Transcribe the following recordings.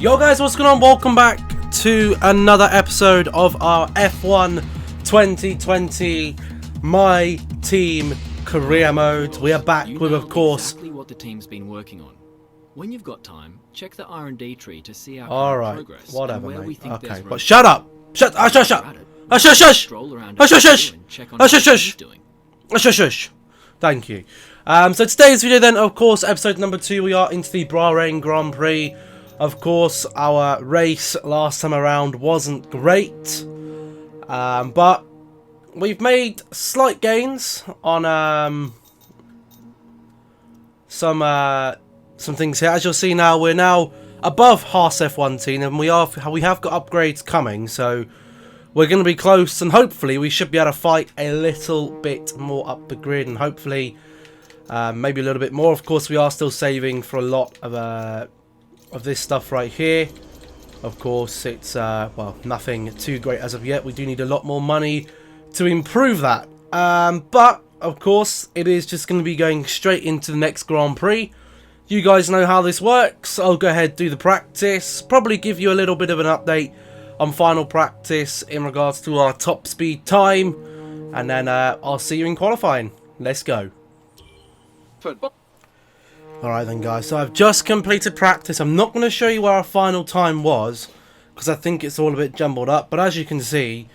Yo guys, what's going on? Welcome back to another episode of our F1 2020 My Team career mode. We are back with, of course, exactly what the team's been working on. When you've got time, check the R&D tree to see our progress. Whatever, and where mate. we think Okay, there's but shut up! Shut! Shush! Shush! Shush! Shush! Stroll around Shush! Shush! and check on Shush! how Shush! he's doing. Shush! Shush! Thank you. So today's video then, of course, episode number 2, we are into the Bahrain Grand Prix. Of course, our race last time around wasn't great, but we've made slight gains on some things here. As you'll see now, we're now above Haas F1 team, and we have got upgrades coming, so we're going to be close, and hopefully we should be able to fight a little bit more up the grid, and hopefully maybe a little bit more. Of course, we are still saving for a lot of this stuff right here. Of course, it's well, nothing too great as of yet. We do need a lot more money to improve that, but of course it is just going to be going straight into the next Grand Prix. You guys know how this works. I'll go ahead, do the practice, probably give you a little bit of an update on final practice in regards to our top speed time, and then I'll see you in qualifying. Let's go. Alright then guys, so I've just completed practice. I'm not going to show you where our final time was, because I think it's all a bit jumbled up, but as you can see,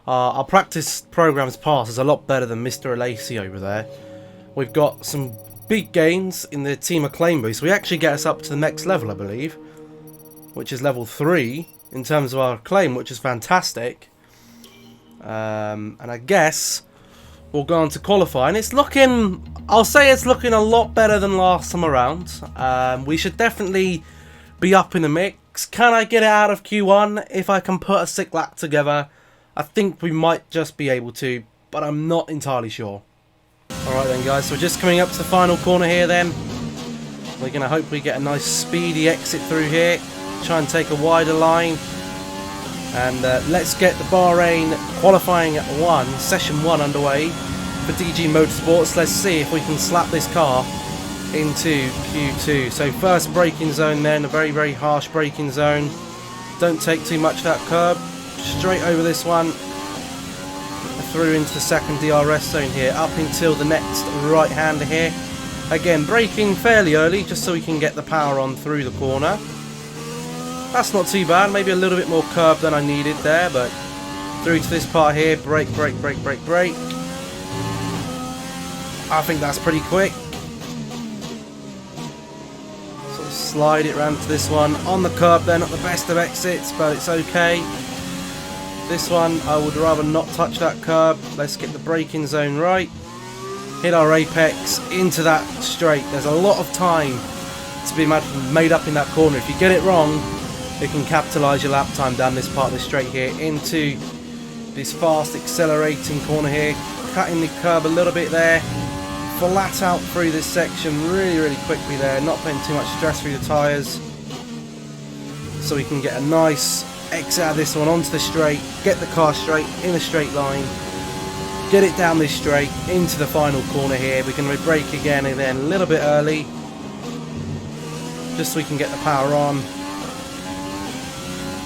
our practice program's pass is a lot better than Mr. Alacy over there. We've got some big gains in the team acclaim boost. We actually get us up to the next level, I believe, which is level 3 in terms of our acclaim, which is fantastic. And I guess we'll go on to qualify, and it's looking, I'll say it's looking a lot better than last time around. We should definitely be up in the mix. Can I get it out of Q1 if I can put a sick lap together? I think we might just be able to, but I'm not entirely sure. Alright then guys, so we're just coming up to the final corner here then. We're going to hopefully get a nice speedy exit through here. Try and take a wider line. And let's get the Bahrain qualifying session 1 underway for DG Motorsports. Let's see if we can slap this car into Q2. So first braking zone then, a very, very harsh braking zone. Don't take too much of that curb. Straight over this one. Through into the second DRS zone here, up until the next right hander here. Again, braking fairly early just so we can get the power on through the corner. That's not too bad, maybe a little bit more curb than I needed there, but through to this part here, brake, brake, brake, brake, brake. I think that's pretty quick. Sort of slide it round to this one. On the curb there, not the best of exits, but it's okay. This one, I would rather not touch that curb. Let's get the braking zone right. Hit our apex into that straight. There's a lot of time to be made up in that corner. If you get it wrong, you can capitalise your lap time down this part of the straight here into this fast accelerating corner here. Cutting the curb a little bit there. Flat out through this section really, really quickly there. Not putting too much stress through the tyres. So we can get a nice exit out of this one onto the straight, get the car straight in a straight line, get it down this straight into the final corner here. We're going to brake again and then a little bit early just so we can get the power on,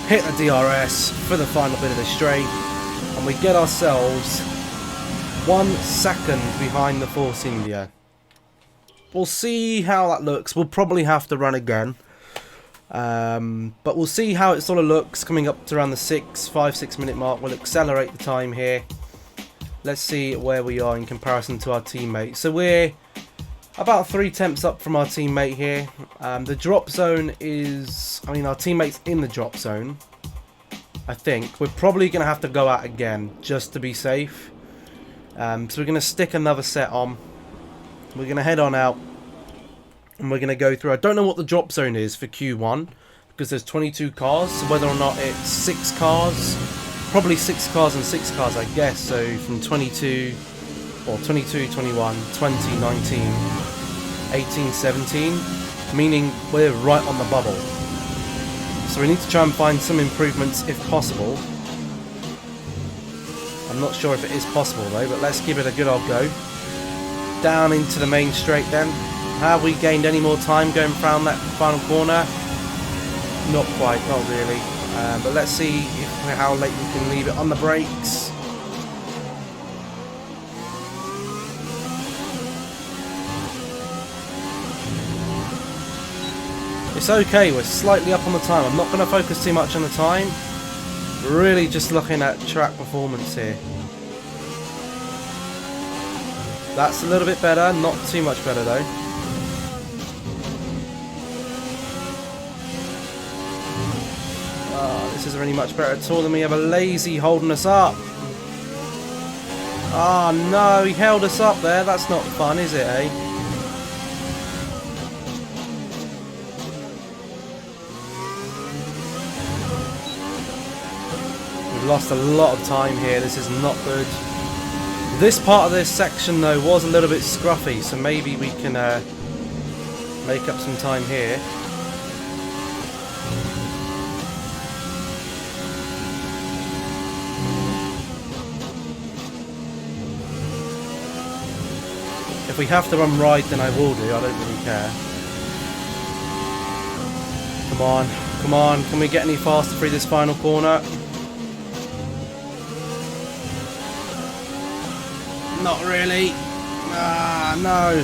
hit the DRS for the final bit of the straight, and we get ourselves 1 second behind the Force India. We'll see how that looks. We'll probably have to run again. But we'll see how it sort of looks coming up to around the 5-6 minute mark. We'll accelerate the time here. Let's see where we are in comparison to our teammate. So we're about 3 tenths up from our teammate here. The drop zone is, I mean, our teammate's in the drop zone, I think. We're probably going to have to go out again just to be safe. So we're going to stick another set on. We're going to head on out. And we're going to go through. I don't know what the drop zone is for Q1 because there's 22 cars. So whether or not it's 6 cars, probably 6 cars and 6 cars, I guess. So from 22, or 22, 21, 20, 19, 18, 17, meaning we're right on the bubble. So we need to try and find some improvements if possible. I'm not sure if it is possible though, but let's give it a good old go. Down into the main straight then. Have we gained any more time going around that final corner? Not quite, not really. But let's see how late we can leave it on the brakes. It's okay, we're slightly up on the time. I'm not going to focus too much on the time. We're really just looking at track performance here. That's a little bit better, not too much better though. This isn't really much better at all. Then we have a lazy holding us up. Oh no, he held us up there. That's not fun, is it, eh? We've lost a lot of time here. This is not good. This part of this section though was a little bit scruffy, so maybe we can make up some time here. If we have to run right, then I will do. I don't really care. Come on, come on. Can we get any faster through this final corner? Not really. Ah, no.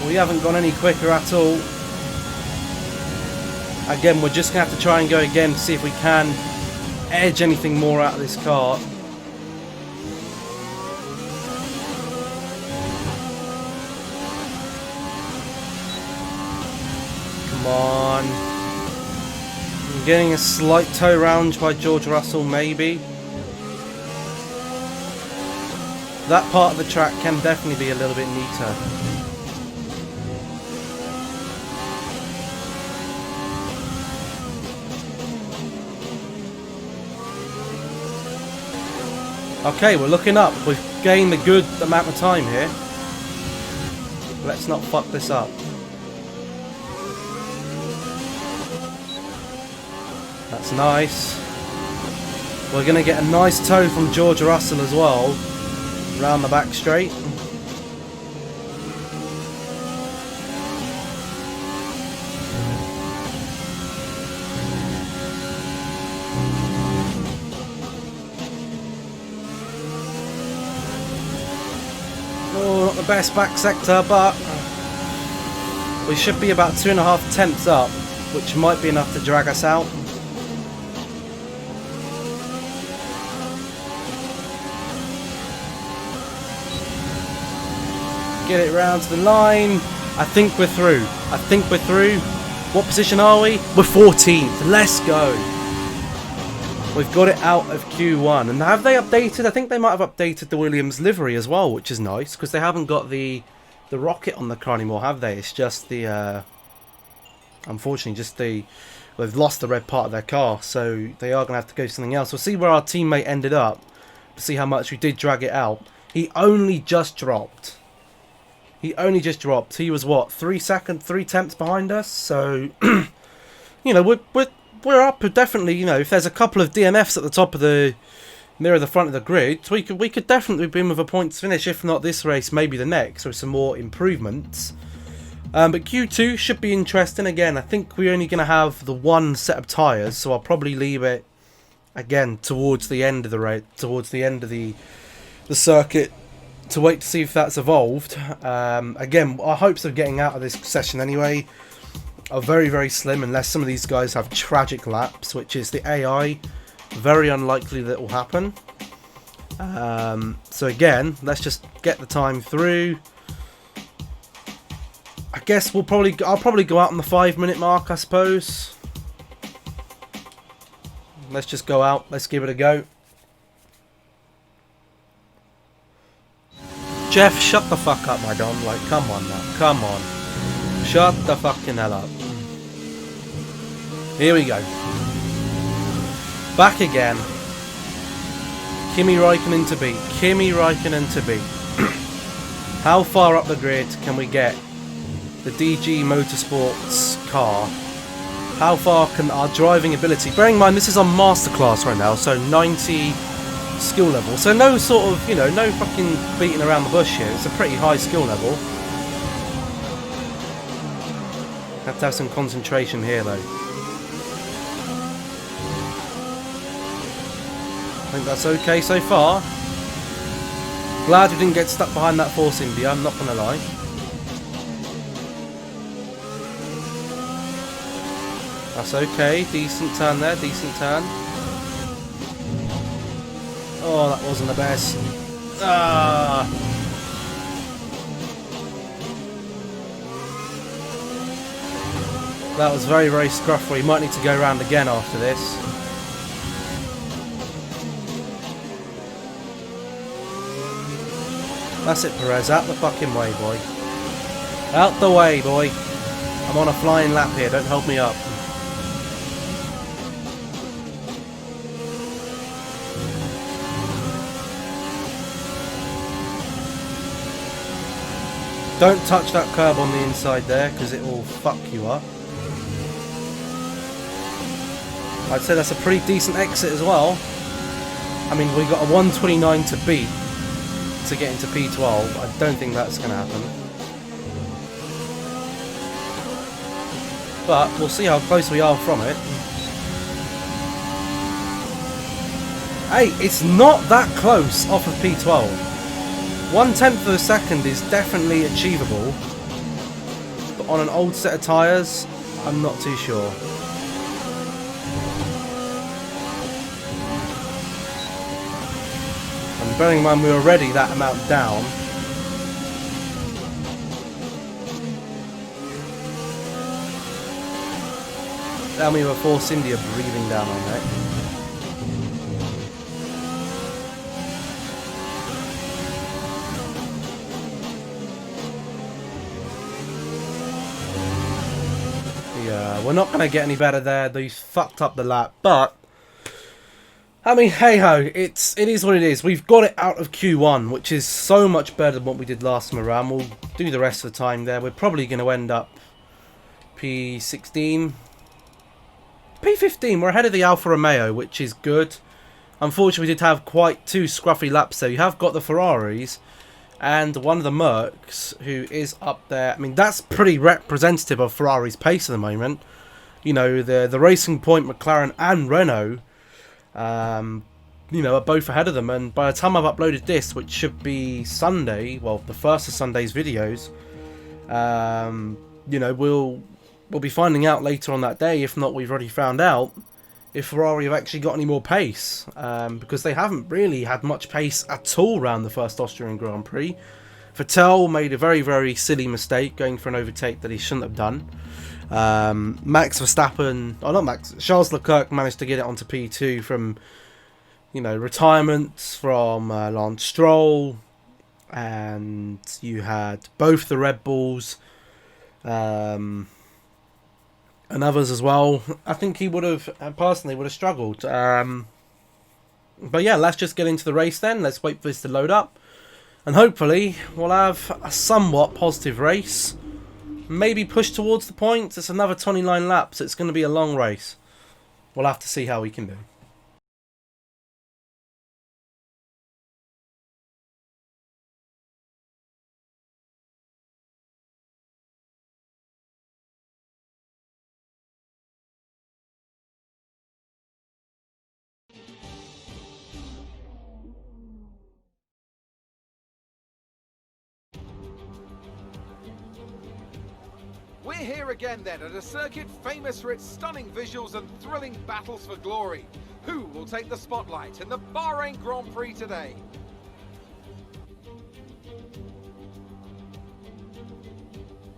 We haven't gone any quicker at all. Again, we're just going to have to try and go again to see if we can edge anything more out of this car. Come on. I'm getting a slight toe round by George Russell, maybe. That part of the track can definitely be a little bit neater. Okay, we're looking up. We've gained a good amount of time here. Let's not fuck this up. That's nice. We're going to get a nice toe from George Russell as well. Round the back straight. Oh, not the best back sector, but we should be about 2.5 tenths up, which might be enough to drag us out. Get it round to the line. I think we're through. I think we're through. What position are we? We're 14th. Let's go. We've got it out of Q1. And have they updated? I think they might have updated the Williams livery as well, which is nice, because they haven't got the rocket on the car anymore, have they? It's just the unfortunately just they've lost the red part of their car, so they are going to have to go to something else. We'll see where our teammate ended up to see how much we did drag it out. He only just dropped. He only just dropped. He was what, 3 tenths behind us. So, you know, we're up definitely. You know, if there's a couple of DNFs at the top of the near the front of the grid, we could definitely be in with a points finish. If not this race, maybe the next, with some more improvements. But Q2 should be interesting. Again, I think we're only going to have the one set of tyres, so I'll probably leave it again towards the end of the race, towards the end of the circuit, to wait to see if that's evolved. Again, our hopes of getting out of this session anyway are very, very slim, unless some of these guys have tragic laps, which is the AI. Very unlikely that will happen. So again, let's just get the time through. I guess I'll probably go out on the 5-minute mark, I suppose. Let's just go out. Let's give it a go. Jeff, shut the fuck up, my don. Like, come on now. Come on. Shut the fucking hell up. Here we go. Back again. Kimi Räikkönen to beat. Kimi Räikkönen to beat. How far up the grid can we get the DG Motorsports car? How far can our driving ability... Bearing in mind, this is on Masterclass right now, so 90... skill level, so no sort of, you know, no fucking beating around the bush here. It's a pretty high skill level. Have to have some concentration here though. I think that's okay so far. Glad we didn't get stuck behind that Force India, I'm not gonna lie. That's okay, decent turn there, decent turn. Oh, that wasn't the best. Ah. That was very, very scruffy. We might need to go around again after this. That's it, Perez. Out the fucking way, boy. Out the way, boy. I'm on a flying lap here. Don't hold me up. Don't touch that curb on the inside there, because it will fuck you up. I'd say that's a pretty decent exit as well. I mean, we got a 129 to beat to get into P12. I don't think that's going to happen. But we'll see how close we are from it. Hey, it's not that close off of P12. 1/10 of a second is definitely achievable. But on an old set of tyres, I'm not too sure. And bearing in mind we were already that amount down. Tell me with Force India breathing down our neck. Yeah, we're not going to get any better there. They fucked up the lap, but I mean, hey ho, it is what it is. We've got it out of Q1, which is so much better than what we did last time around. We'll do the rest of the time there. We're probably going to end up P16. P15, we're ahead of the Alfa Romeo, which is good. Unfortunately, we did have quite two scruffy laps there. You have got the Ferraris and one of the Mercs, who is up there. I mean, that's pretty representative of Ferrari's pace at the moment. You know, the Racing Point, McLaren and Renault, you know, are both ahead of them. And by the time I've uploaded this, which should be Sunday, well, the first of Sunday's videos, you know, we'll be finding out later on that day, if not we've already found out, if Ferrari have actually got any more pace, because they haven't really had much pace at all around the first Austrian Grand Prix. Vettel made a very, very silly mistake going for an overtake that he shouldn't have done. Max Verstappen, oh not Max, Charles Leclerc managed to get it onto P2 from, you know, retirements from Lance Stroll, and you had both the Red Bulls, and others as well. I think he would have, personally, would have struggled. But yeah, let's just get into the race then. Let's wait for this to load up. And hopefully, we'll have a somewhat positive race. Maybe push towards the points. It's another 29 laps. It's going to be a long race. We'll have to see how we can do. We're here again then at a circuit famous for its stunning visuals and thrilling battles for glory. Who will take the spotlight in the Bahrain Grand Prix today?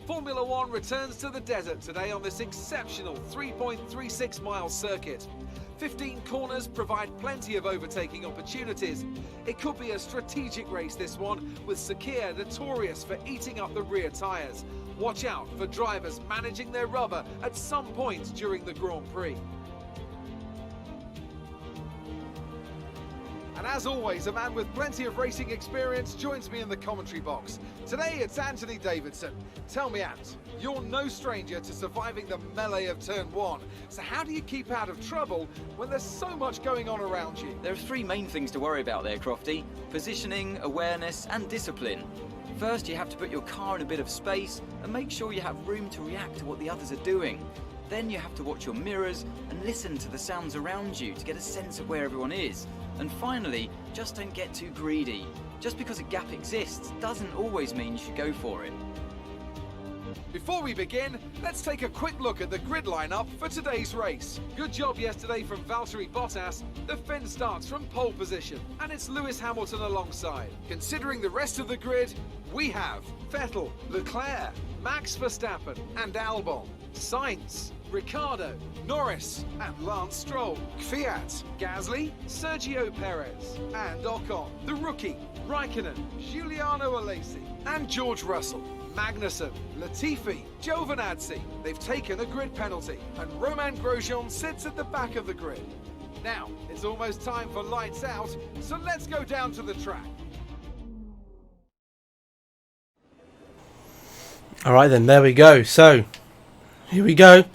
Formula One returns to the desert today on this exceptional 3.36 mile circuit. 15 corners provide plenty of overtaking opportunities. It could be a strategic race, this one, with Sakir notorious for eating up the rear tyres. Watch out for drivers managing their rubber at some point during the Grand Prix. And as always, a man with plenty of racing experience joins me in the commentary box. Today it's Anthony Davidson. Tell me, Ant, you're no stranger to surviving the melee of turn one. So how do you keep out of trouble when there's so much going on around you? There are three main things to worry about there, Crofty: positioning, awareness and discipline. First, you have to put your car in a bit of space and make sure you have room to react to what the others are doing. Then you have to watch your mirrors and listen to the sounds around you to get a sense of where everyone is. And finally, just don't get too greedy. Just because a gap exists doesn't always mean you should go for it. Before we begin, let's take a quick look at the grid lineup for today's race. Good job yesterday from Valtteri Bottas. The Finn starts from pole position, and it's Lewis Hamilton alongside. Considering the rest of the grid, we have Vettel, Leclerc, Max Verstappen and Albon, Sainz, Ricciardo, Norris and Lance Stroll, Kvyat, Gasly, Sergio Perez and Ocon, the rookie, Raikkonen, Giuliano Alesi and George Russell, Magnussen, Latifi, Giovinazzi. They've taken a grid penalty and Romain Grosjean sits at the back of the grid. Now, it's almost time for lights out, so let's go down to the track. Alright then, there we go. So, here we go.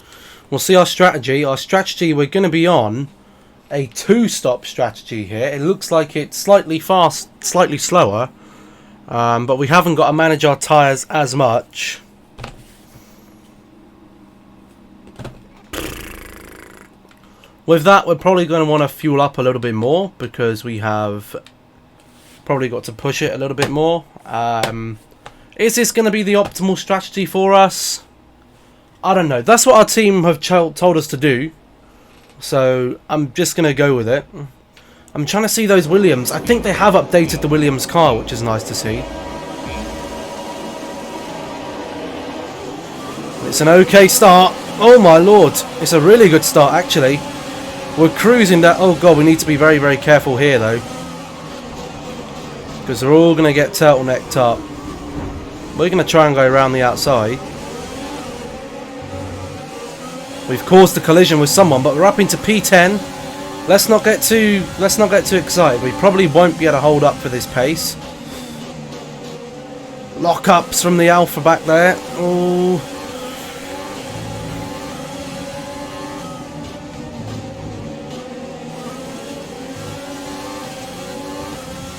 We'll see our strategy. Our strategy, we're going to be on a 2-stop strategy here. It looks like it's slightly fast, slightly slower. But we haven't got to manage our tyres as much. With that, we're probably going to want to fuel up a little bit more because we have probably got to push it a little bit more. Is this going to be the optimal strategy for us? I don't know. That's what our team have told us to do. So I'm just going to go with it. I'm trying to see those Williams. I think they have updated the Williams car, which is nice to see. It's an okay start. Oh my lord. It's a really good start, actually. We're cruising that. Oh god, we need to be very, very careful here, though. Because they're all going to get turtlenecked up. We're going to try and go around the outside. We've caused a collision with someone, but we're up into P10. Let's not get too excited. We probably won't be able to hold up for this pace. Lockups from the Alpha back there. Oh.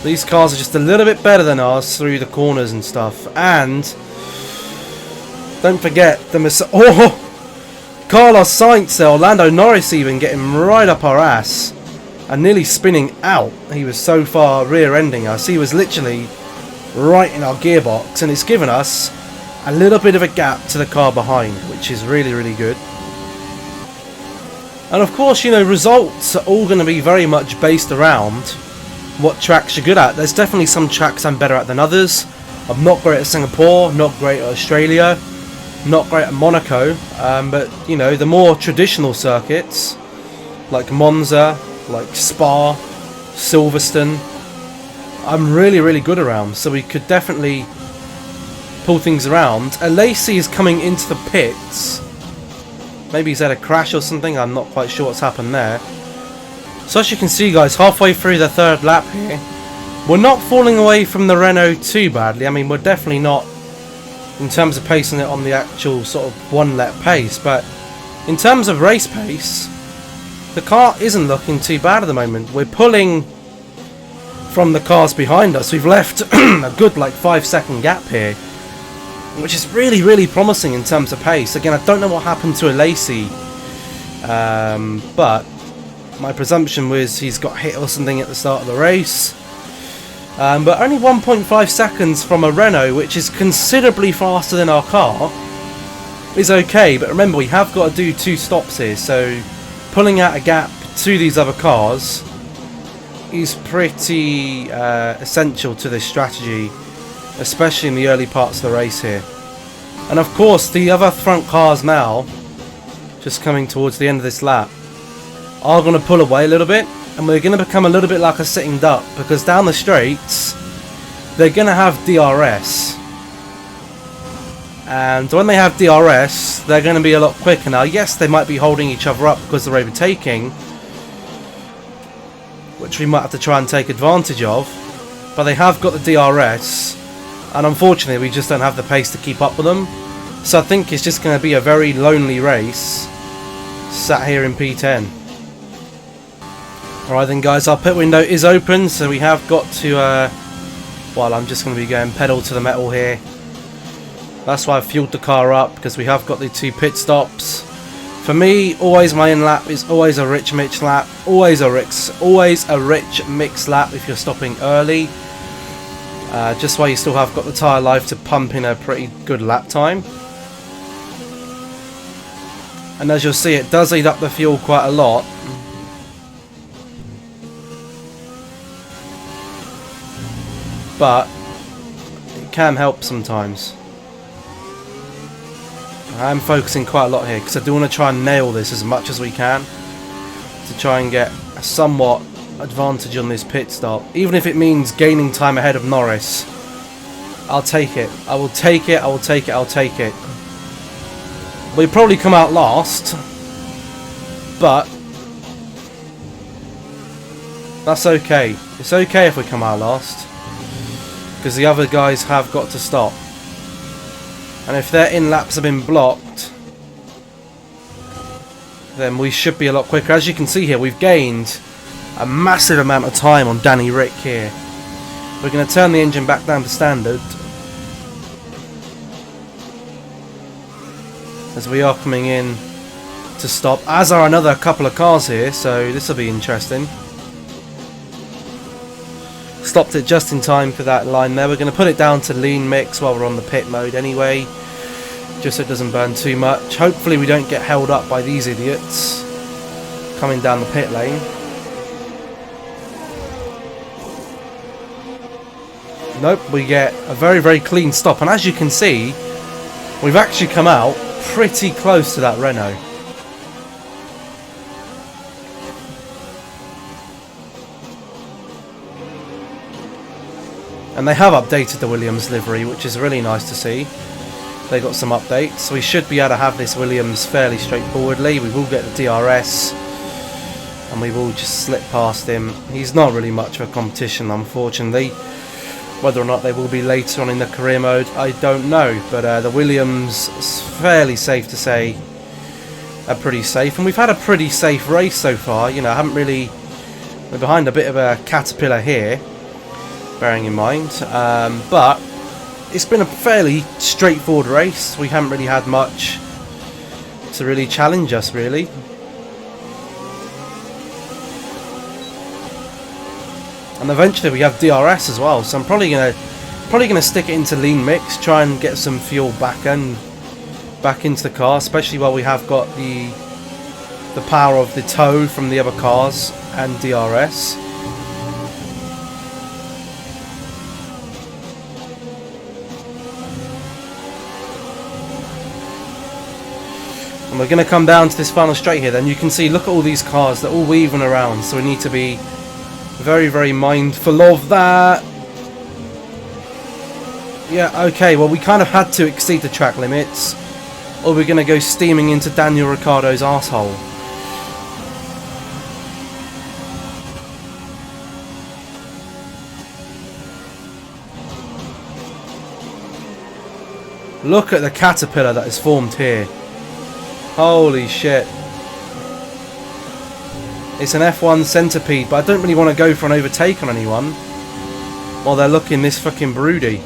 These cars are just a little bit better than ours through the corners and stuff. And don't forget the Carlos Sainz there, Lando Norris even getting right up our ass and nearly spinning out. He was so far rear-ending us. He was literally right in our gearbox, and it's given us a little bit of a gap to the car behind, which is really, really good. And of course, you know, results are all going to be very much based around what tracks you're good at. There's definitely some tracks I'm better at than others. I'm not great at Singapore, not great at Australia, not great at Monaco, but you know, the more traditional circuits like Monza, like Spa, Silverstone, I'm really, really good around, so we could definitely pull things around. Alesi is coming into the pits. Maybe he's had a crash or something, I'm not quite sure what's happened there. So as you can see, guys, halfway through the third lap here, we're not falling away from the Renault too badly. I mean, we're definitely not in terms of pacing it on the actual sort of one-lap pace, but in terms of race pace, the car isn't looking too bad at the moment. We're pulling from the cars behind us. We've left a good like 5-second gap here, which is really, really promising in terms of pace. Again, I don't know what happened to Alesi, but my presumption was he's got hit or something at the start of the race. But only 1.5 seconds from a Renault, which is considerably faster than our car, is okay. But remember, we have got to do 2 stops here, so pulling out a gap to these other cars is pretty essential to this strategy, especially in the early parts of the race here. And of course, the other front cars now, just coming towards the end of this lap, are going to pull away a little bit. And we're going to become a little bit like a sitting duck, because down the straights they're going to have DRS, and when they have DRS they're going to be a lot quicker. Now yes, they might be holding each other up because they're overtaking, which we might have to try and take advantage of, but they have got the DRS, and unfortunately we just don't have the pace to keep up with them. So I think it's just going to be a very lonely race sat here in P10. Alright then, guys, our pit window is open, so we have got to while I'm just going to be going pedal to the metal here. That's why I've fueled the car up, because we have got the 2 pit stops. For me, always my in lap is always a rich mix lap. Always a rich mix lap if you're stopping early. Just why you still have got the tyre life to pump in a pretty good lap time. And as you'll see, it does eat up the fuel quite a lot. But it can help sometimes. I am focusing quite a lot here because I do want to try and nail this as much as we can to try and get a somewhat advantage on this pit stop. Even if it means gaining time ahead of Norris, I'll take it. I will take it, I will take it, I'll take it. We'll probably come out last, but that's okay. It's okay if we come out last, because the other guys have got to stop. And if their in-laps have been blocked, then we should be a lot quicker. As you can see here, we've gained a massive amount of time on Danny Rick here. We're going to turn the engine back down to standard, as we are coming in to stop, as are another couple of cars here, so this will be interesting. Stopped it just in time for that line there. We're going to put it down to lean mix while we're on the pit mode anyway, just so it doesn't burn too much. Hopefully we don't get held up by these idiots coming down the pit lane. Nope, we get a very, very clean stop, and as you can see, we've actually come out pretty close to that Renault. And they have updated the Williams livery, which is really nice to see. They got some updates, so we should be able to have this Williams fairly straightforwardly. We will get the DRS, and we will just slip past him. He's not really much of a competition, unfortunately. Whether or not they will be later on in the career mode, I don't know. But the Williams, is fairly safe to say, are pretty safe. And we've had a pretty safe race so far. You know, I haven't really... We're behind a bit of a caterpillar here, bearing in mind. But it's been a fairly straightforward race. We haven't really had much to really challenge us, really. And eventually we have DRS as well, so I'm probably gonna stick it into lean mix, try and get some fuel back into the car, especially while we have got the power of the tow from the other cars and DRS. And we're going to come down to this final straight here. Then you can see, look at all these cars, they're all weaving around, so we need to be very, very mindful of that. Yeah, okay, well we kind of had to exceed the track limits, or we're going to go steaming into Daniel Ricciardo's arsehole. Look at the caterpillar that is formed here. Holy shit. It's an F1 centipede, but I don't really want to go for an overtake on anyone while they're looking this fucking broody.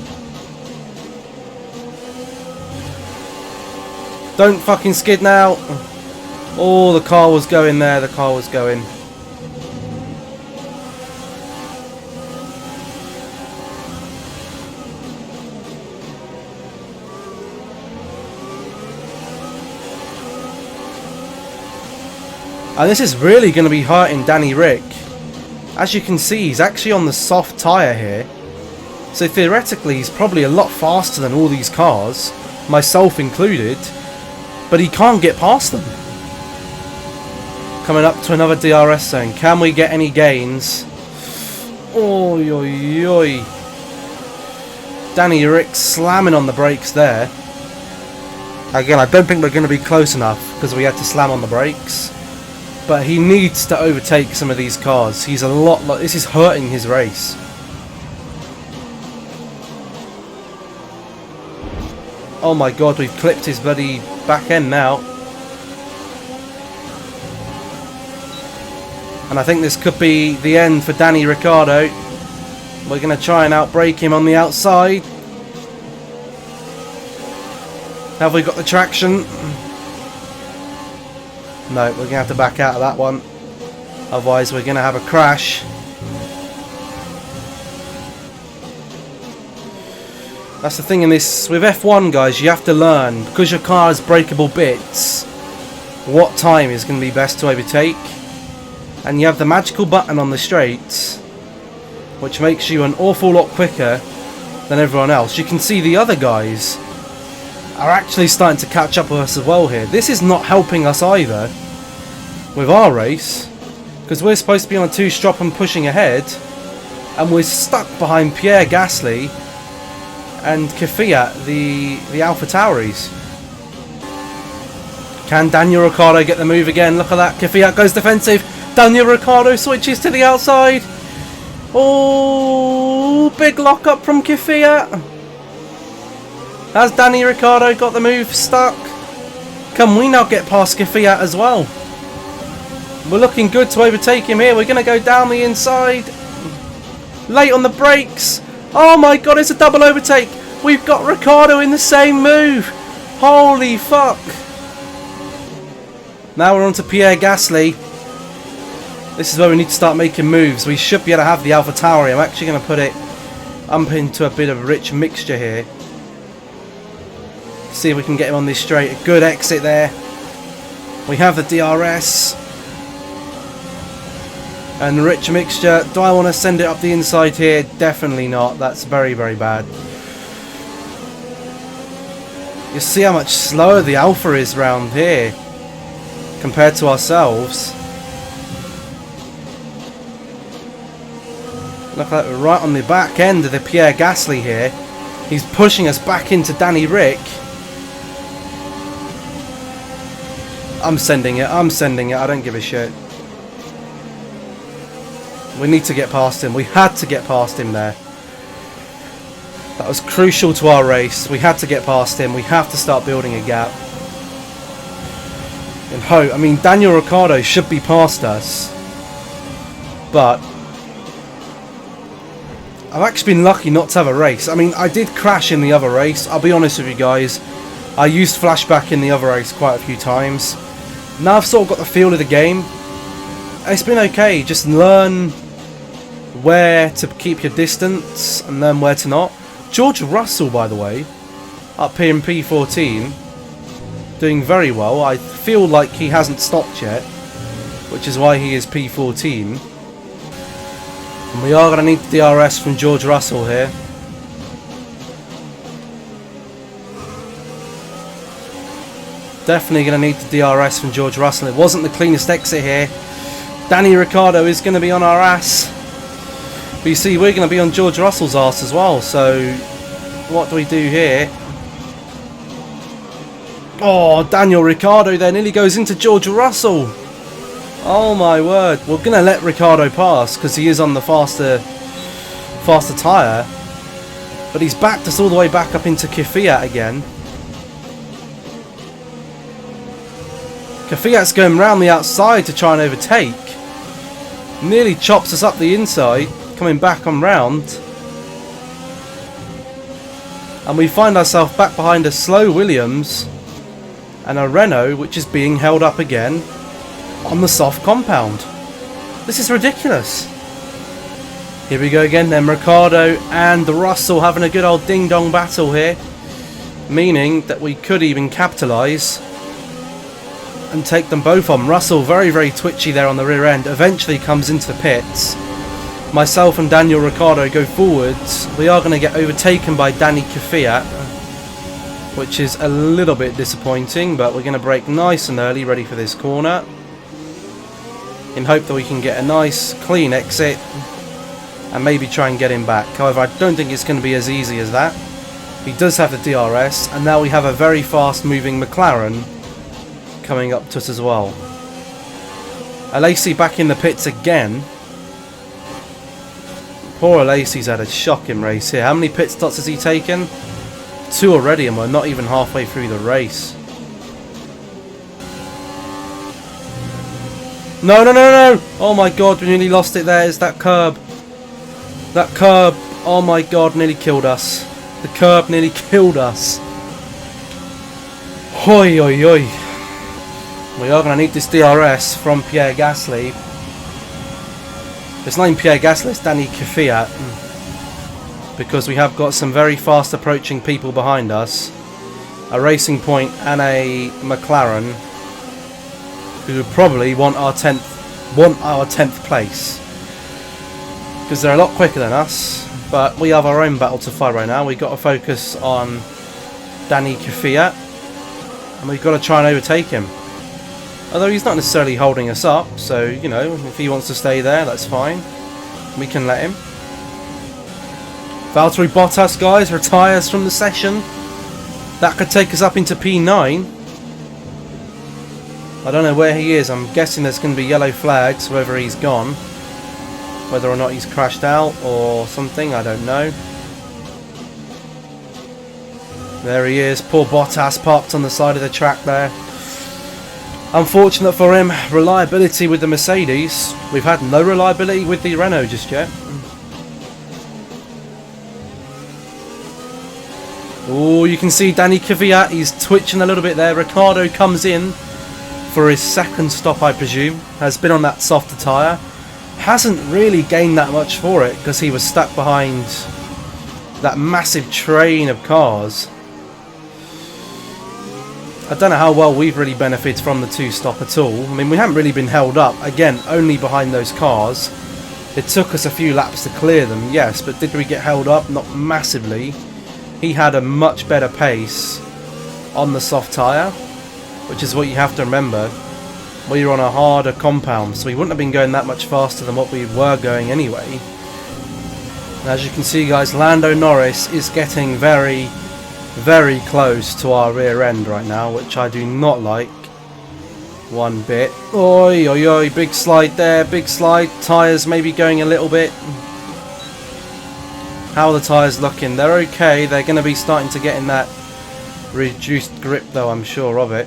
Don't fucking skid now. Oh, the car was going there, the car was going. And this is really going to be hurting Danny Rick. As you can see, he's actually on the soft tyre here. So theoretically, he's probably a lot faster than all these cars, myself included. But he can't get past them. Coming up to another DRS zone. Can we get any gains? Oi, oi, oi. Danny Rick slamming on the brakes there. Again, I don't think we're going to be close enough because we had to slam on the brakes. But he needs to overtake some of these cars. He's a lot like this is hurting his race. Oh my god, we've clipped his bloody back end now. And I think this could be the end for Danny Ricciardo. We're going to try and outbrake him on the outside. Have we got the traction? No, we're going to have to back out of that one. Otherwise we're going to have a crash. That's the thing in this, with F1 guys, you have to learn, because your car has breakable bits, what time is going to be best to overtake. And you have the magical button on the straights, which makes you an awful lot quicker than everyone else. You can see the other guys are actually starting to catch up with us as well here. This is not helping us either with our race, because we're supposed to be on a two-strop and pushing ahead, and we're stuck behind Pierre Gasly and Kvyat, the AlphaTauris. Can Daniel Ricciardo get the move again? Look at that. Kvyat goes defensive. Daniel Ricciardo switches to the outside. Oh, big lock up from Kvyat. Has Danny Ricciardo got the move stuck? Can we now get past Kvyat as well? We're looking good to overtake him here. We're going to go down the inside. Late on the brakes. Oh my god, it's a double overtake. We've got Ricciardo in the same move. Holy fuck. Now we're on to Pierre Gasly. This is where we need to start making moves. We should be able to have the AlphaTauri. I'm actually going to put it up into a bit of a rich mixture here. See if we can get him on this straight. A good exit there. We have the DRS. And rich mixture. Do I want to send it up the inside here? Definitely not. That's very, very bad. You see how much slower the Alpha is round here compared to ourselves. Look at that, right on the back end of the Pierre Gasly here. He's pushing us back into Danny Rick. I'm sending it. I don't give a shit. We need to get past him. We had to get past him there. That was crucial to our race. We had to get past him. We have to start building a gap. And hope. I mean, Daniel Ricciardo should be past us. But I've actually been lucky not to have a race. I mean, I did crash in the other race. I'll be honest with you guys. I used flashback in the other race quite a few times. Now I've sort of got the feel of the game. It's been okay. Just learn where to keep your distance and learn where to not. George Russell, by the way, up here in P14, doing very well. I feel like he hasn't stopped yet, which is why he is P14. And we are going to need the DRS from George Russell here. Definitely going to need the DRS from George Russell. It wasn't the cleanest exit here. Danny Ricciardo is going to be on our ass. But you see, we're going to be on George Russell's ass as well. So, what do we do here? Oh, Daniel Ricciardo there nearly goes into George Russell. Oh my word. We're going to let Ricciardo pass because he is on the faster tyre. But he's backed us all the way back up into Kvyat again. Kvyat's going round the outside to try and overtake. Nearly chops us up the inside, coming back on round. And we find ourselves back behind a slow Williams and a Renault, which is being held up again on the soft compound. This is ridiculous. Here we go again then, Ricciardo and Russell having a good old ding-dong battle here. Meaning that we could even capitalise and take them both on. Russell very, very twitchy there on the rear end. Eventually comes into the pits. Myself and Daniel Ricciardo go forwards. We are going to get overtaken by Danny Kvyat, which is a little bit disappointing, but we're going to brake nice and early, ready for this corner, in hope that we can get a nice clean exit and maybe try and get him back. However, I don't think it's going to be as easy as that. He does have the DRS, and now we have a very fast moving McLaren coming up to us as well. Alesi back in the pits again. Poor Alesi's had a shocking race here. How many pit stops has he taken? 2 already, and we're not even halfway through the race. No, no, no, no! Oh my god, we nearly lost it there. It's that curb. That curb, oh my god, nearly killed us. The curb nearly killed us. Hoi oi oi. We are going to need this DRS from Pierre Gasly. It's not even Pierre Gasly, it's Danny Kvyat. Because we have got some very fast approaching people behind us. A Racing Point and a McLaren. Who would probably want our 10th place. Because they're a lot quicker than us. But we have our own battle to fight right now. We've got to focus on Danny Kvyat. And we've got to try and overtake him. Although he's not necessarily holding us up, so, you know, if he wants to stay there, that's fine. We can let him. Valtteri Bottas, guys, retires from the session. That could take us up into P9. I don't know where he is. I'm guessing there's going to be yellow flags whether he's gone. Whether or not he's crashed out or something, I don't know. There he is. Poor Bottas parked on the side of the track there. Unfortunate for him, reliability with the Mercedes. We've had no reliability with the Renault just yet. Oh, you can see Danny Kvyat, he's twitching a little bit there. Ricciardo comes in for his second stop, I presume. Has been on that softer tyre. Hasn't really gained that much for it because he was stuck behind that massive train of cars. I don't know how well we've really benefited from the two-stop at all. I mean, we haven't really been held up. Again, only behind those cars. It took us a few laps to clear them, yes, but did we get held up? Not massively. He had a much better pace on the soft tyre, which is what you have to remember. We were on a harder compound, so we wouldn't have been going that much faster than what we were going anyway. And as you can see, guys, Lando Norris is getting very close to our rear end right now, which I do not like one bit. Oi, oi, oi, big slide there, big slide. Tyres maybe going a little bit. How are the tyres looking? They're okay. They're going to be starting to get in that reduced grip though, I'm sure of it.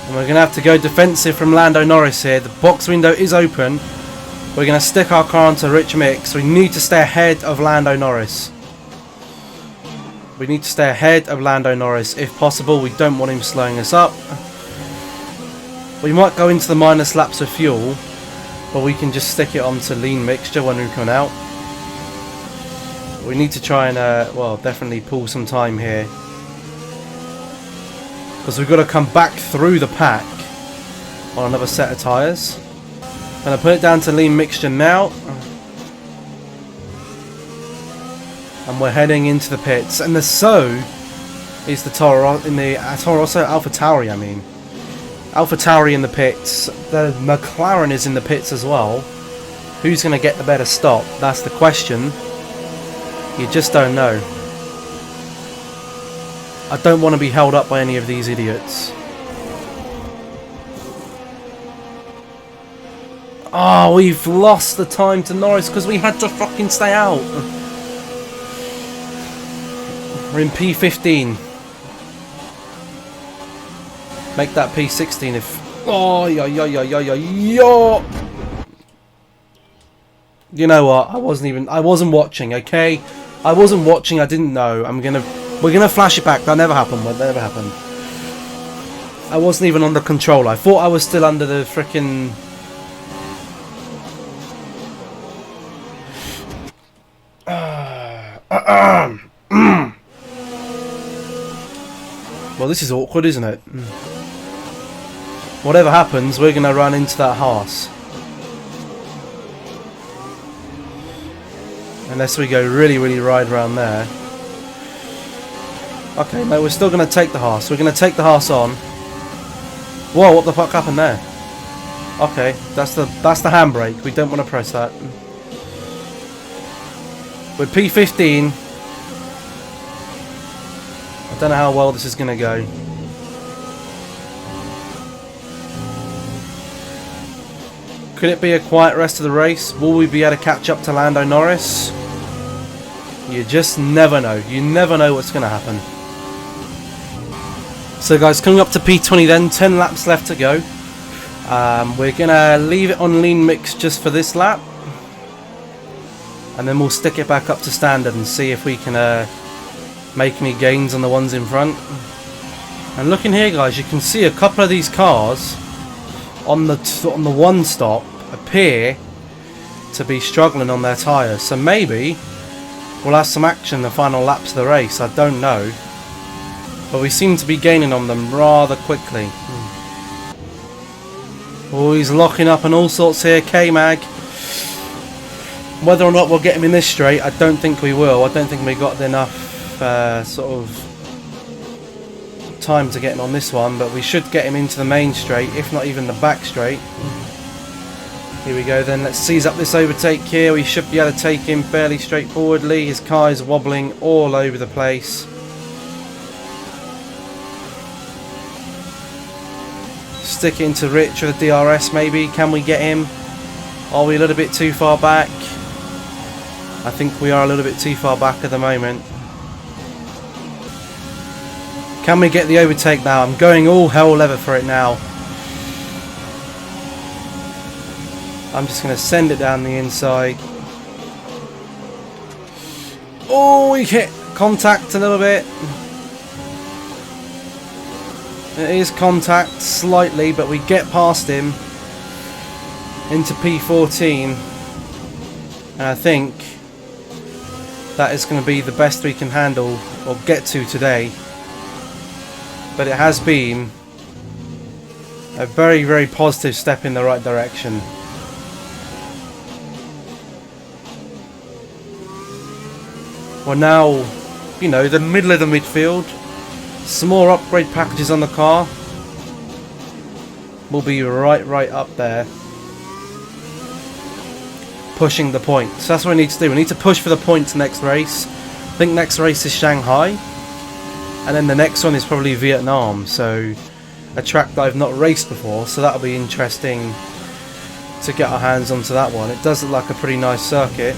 And we're going to have to go defensive from Lando Norris here. The box window is open. We're going to stick our car onto rich mix. We need to stay ahead of Lando Norris. We need to stay ahead of Lando Norris if possible. We don't want him slowing us up. We might go into the minus laps of fuel, but we can just stick it onto lean mixture when we come out. We need to try and, well, definitely pull some time here. Because we've got to come back through the pack on another set of tyres. I'm going to put it down to lean mixture now. And we're heading into the pits. And the so is the AlphaTauri, I mean. AlphaTauri in the pits. The McLaren is in the pits as well. Who's going to get the better stop? That's the question. You just don't know. I don't want to be held up by any of these idiots. Oh, we've lost the time to Norris because we had to fucking stay out. We're in P15. Make that P16 if... Oh, yo. You know what? I wasn't watching, okay? I wasn't watching, I didn't know. We're gonna flash it back. That never happened. That never happened. I wasn't even on the controller. I thought I was still under the frickin'... Well, this is awkward, isn't it? Whatever happens, we're going to run into that Haas. Unless we go really ride around there. Okay, no, we're still going to take the Haas. We're going to take the Haas on. Whoa, what the fuck happened there? Okay, that's the handbrake. We don't want to press that. With P15... I don't know how well this is going to go. Could it be a quiet rest of the race? Will we be able to catch up to Lando Norris? You just never know. You never know what's going to happen. So guys, coming up to P20 then, 10 laps left to go. We're going to leave it on lean mix just for this lap. and then we'll stick it back up to standard and see if we can make any gains on the ones in front. And looking here, guys, you can see a couple of these cars on the one stop appear to be struggling on their tyres, so maybe we'll have some action in the final laps of the race. I don't know, but we seem to be gaining on them rather quickly. Oh, he's locking up and all sorts here, K-Mag. Whether or not we'll get him in this straight, I don't think we will. I don't think we got enough sort of time to get him on this one, but we should get him into the main straight, if not even the back straight. Here we go then, let's seize up this overtake here. We should be able to take him fairly straightforwardly. His car is wobbling all over the place. Stick it into Rich with a DRS maybe. Can we get him? Are we a little bit too far back? I think we are a little bit too far back at the moment. Can we get the overtake now? I'm going all hell leather for it now. I'm just going to send it down the inside. Oh, we hit contact a little bit. It is contact slightly, but we get past him into P14. And I think that is going to be the best we can handle or get to today. But it has been a very, very positive step in the right direction. We're now, you know, the middle of the midfield. Some more upgrade packages on the car. We'll be right up there. Pushing the points. That's what we need to do. We need to push for the points next race. I think next race is Shanghai. And then the next one is probably Vietnam, so a track that I've not raced before, so that'll be interesting to get our hands onto that one. It does look like a pretty nice circuit.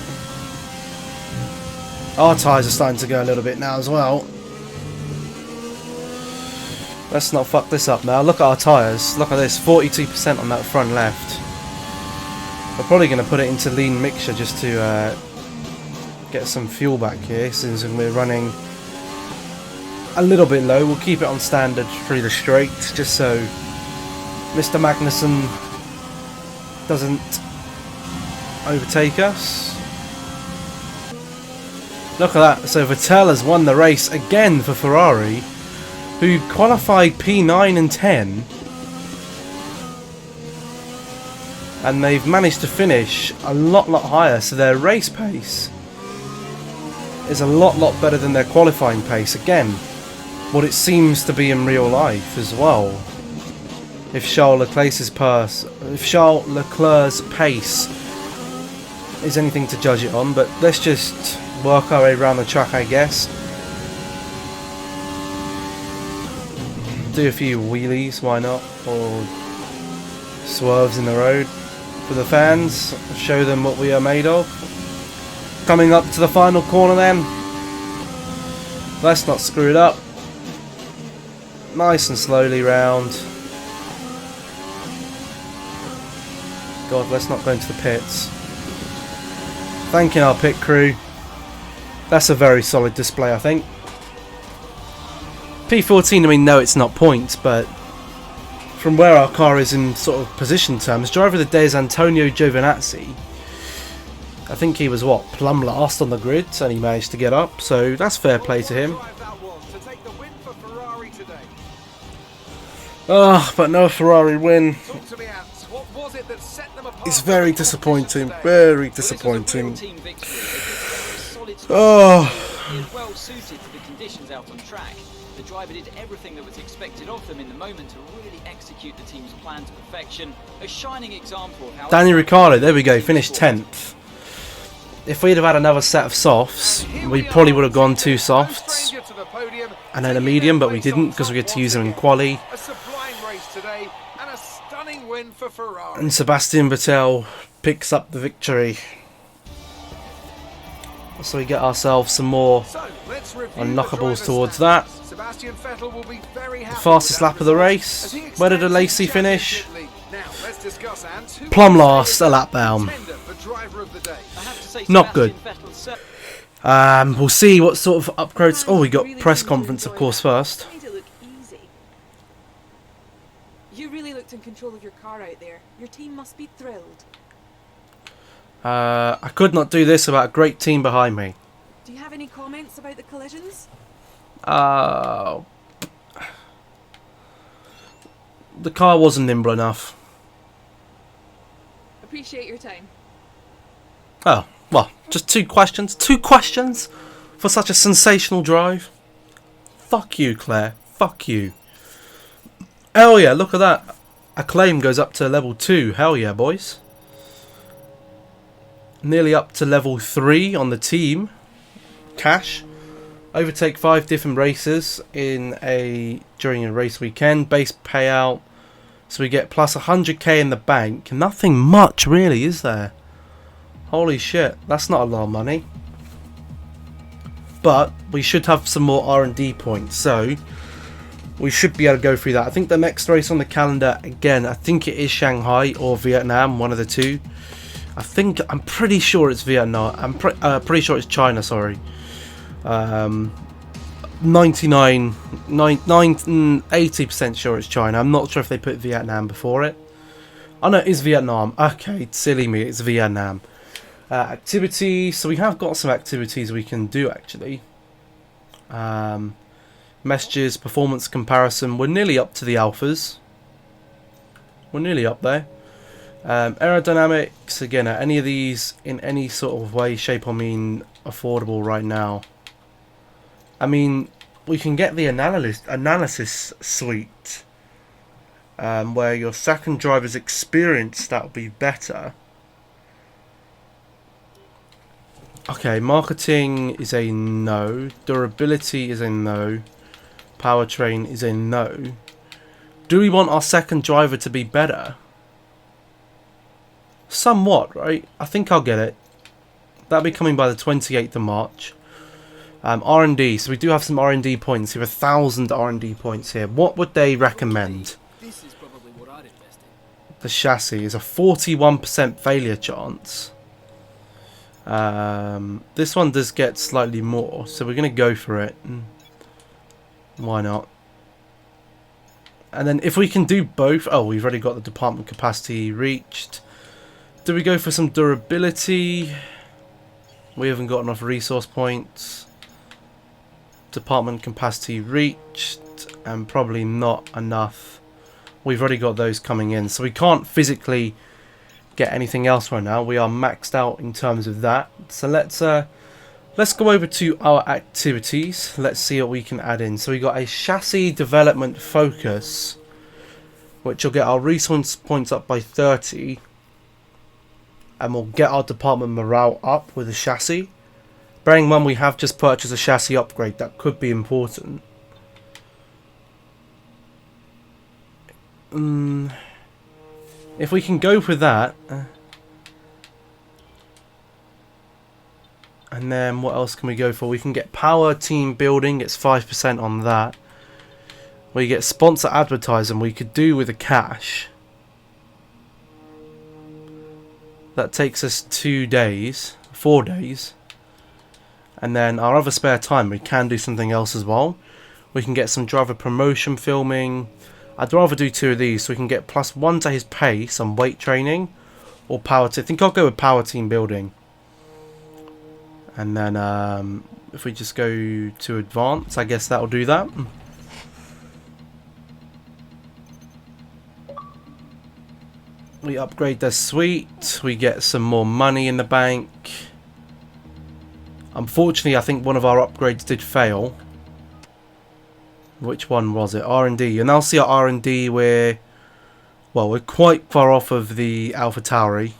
Our tyres are starting to go a little bit now as well. Let's not fuck this up now. Look at our tyres. Look at this, 42% on that front left. We're probably going to put it into lean mixture just to get some fuel back here, since we're running a little bit low. We'll keep it on standard through the straight, just so Mr. Magnussen doesn't overtake us. Look at that. So Vettel has won the race again for Ferrari, who qualified P9 and 10, and they've managed to finish a lot higher, so their race pace is a lot better than their qualifying pace. Again, what it seems to be in real life as well. If Charles Leclerc's pace is anything to judge it on, but let's just work our way around the track, I guess. Do a few wheelies, why not? Or swerves in the road for the fans. Show them what we are made of. Coming up to the final corner then. Let's not screw it up. Nice and slowly round. God, let's not go into the pits. Thanking our pit crew. That's a very solid display, I think. P14, I mean, no, it's not points, but from where our car is in sort of position terms, driver of the day is Antonio Giovinazzi. I think he was, what, plumb last on the grid, and he managed to get up, so that's fair play to him. But no Ferrari win. It's very disappointing, very disappointing. Well suited to the conditions out on track. The driver did everything that was expected of them in the moment to really execute the team's plan to perfection. A shining example of how Daniel Ricciardo, there we go, finished 10th. If we'd have had another set of softs, we probably would have gone 2 softs and then a medium, but we didn't because we had to use them in quali. And Sebastian Vettel picks up the victory. So we get ourselves some more unknockables towards that. The fastest lap of the race. Where did Lacey finish? Plumb last, a lap down. Not good. We'll see what sort of upgrades. Oh, we got press conference, of course, first. Made it look easy. You really looked in control of your car out there. Your team must be thrilled. I could not do this without a great team behind me. Do you have any comments about the collisions? The car wasn't nimble enough. Appreciate your time. Oh, well, just 2 questions. 2 questions for such a sensational drive. Fuck you, Claire. Fuck you. Hell yeah, look at that. Acclaim goes up to level 2. Hell yeah, boys. Nearly up to level 3 on the team. Cash. Overtake 5 different races during a race weekend. Base payout. So we get plus 100k in the bank. Nothing much really, is there? Holy shit, that's not a lot of money. But we should have some more R&D points, so we should be able to go through that. I think the next race on the calendar, again, I think it is Shanghai or Vietnam, one of the two. I'm pretty sure it's Vietnam. I'm pretty sure it's China, sorry. 80% sure it's China. I'm not sure if they put Vietnam before it. Oh no, it is Vietnam. Okay, silly me, it's Vietnam. Activities, so we have got some activities we can do actually. Messages, performance comparison, we're nearly up to the alphas. We're nearly up there. Aerodynamics, again, are any of these in any sort of way, shape or mean affordable right now? I mean, we can get the analysis suite where your second driver's experience, that would be better. Okay, marketing is a no. Durability is a no. Powertrain is a no. Do we want our second driver to be better? Somewhat, right? I think I'll get it. That'll be coming by the 28th of March. R&D, so we do have some R&D points here, 1,000 R&D points here. What would they recommend? This is probably what I'd invest in. The chassis is a 41% failure chance. This one does get slightly more, so we're going to go for it. Why not? And then if we can do both... Oh, we've already got the department capacity reached. Do we go for some durability? We haven't got enough resource points. Department capacity reached, and probably not enough. We've already got those coming in, so we can't physically get anything else right now. We are maxed out in terms of that. So let's go over to our activities. Let's see what we can add in. So we got a chassis development focus, which will get our resource points up by 30, and we'll get our department morale up with a chassis. Bearing in mind we have just purchased a chassis upgrade, that could be important. If we can go for that, and then what else can we go for? We can get power team building, it's 5% on that. We get sponsor advertising, we could do with the cash. That takes us 4 days. And then our other spare time, we can do something else as well. We can get some driver promotion filming. I'd rather do 2 of these so we can get +1 to his pace on weight training or power team. I think I'll go with power team building. And then if we just go to advance, I guess that'll do that. We upgrade their suite. We get some more money in the bank. Unfortunately, I think one of our upgrades did fail. Which one was it? R&D. You'll now see our R&D we're quite far off of the Alpha Tauri.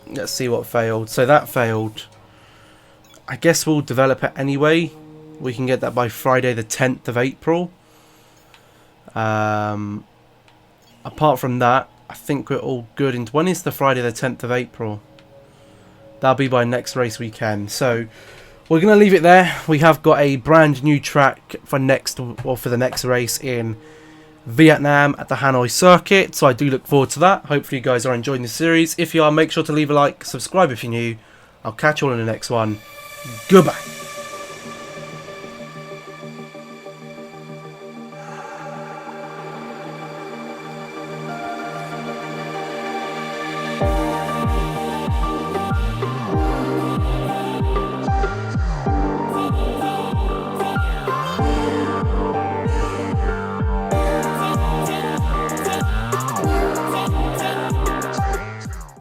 Let's see what failed. So that failed. I guess we'll develop it anyway. We can get that by Friday the 10th of April. Apart from that, I think we're all good. And when is the Friday the 10th of April? That'll be by next race weekend. So we're going to leave it there. We have got a brand new track for the next race in Vietnam at the Hanoi circuit, so I do look forward to that. Hopefully you guys are enjoying the series. If you are, make sure to leave a like, subscribe if you're new. I'll catch you all in the next one. Goodbye.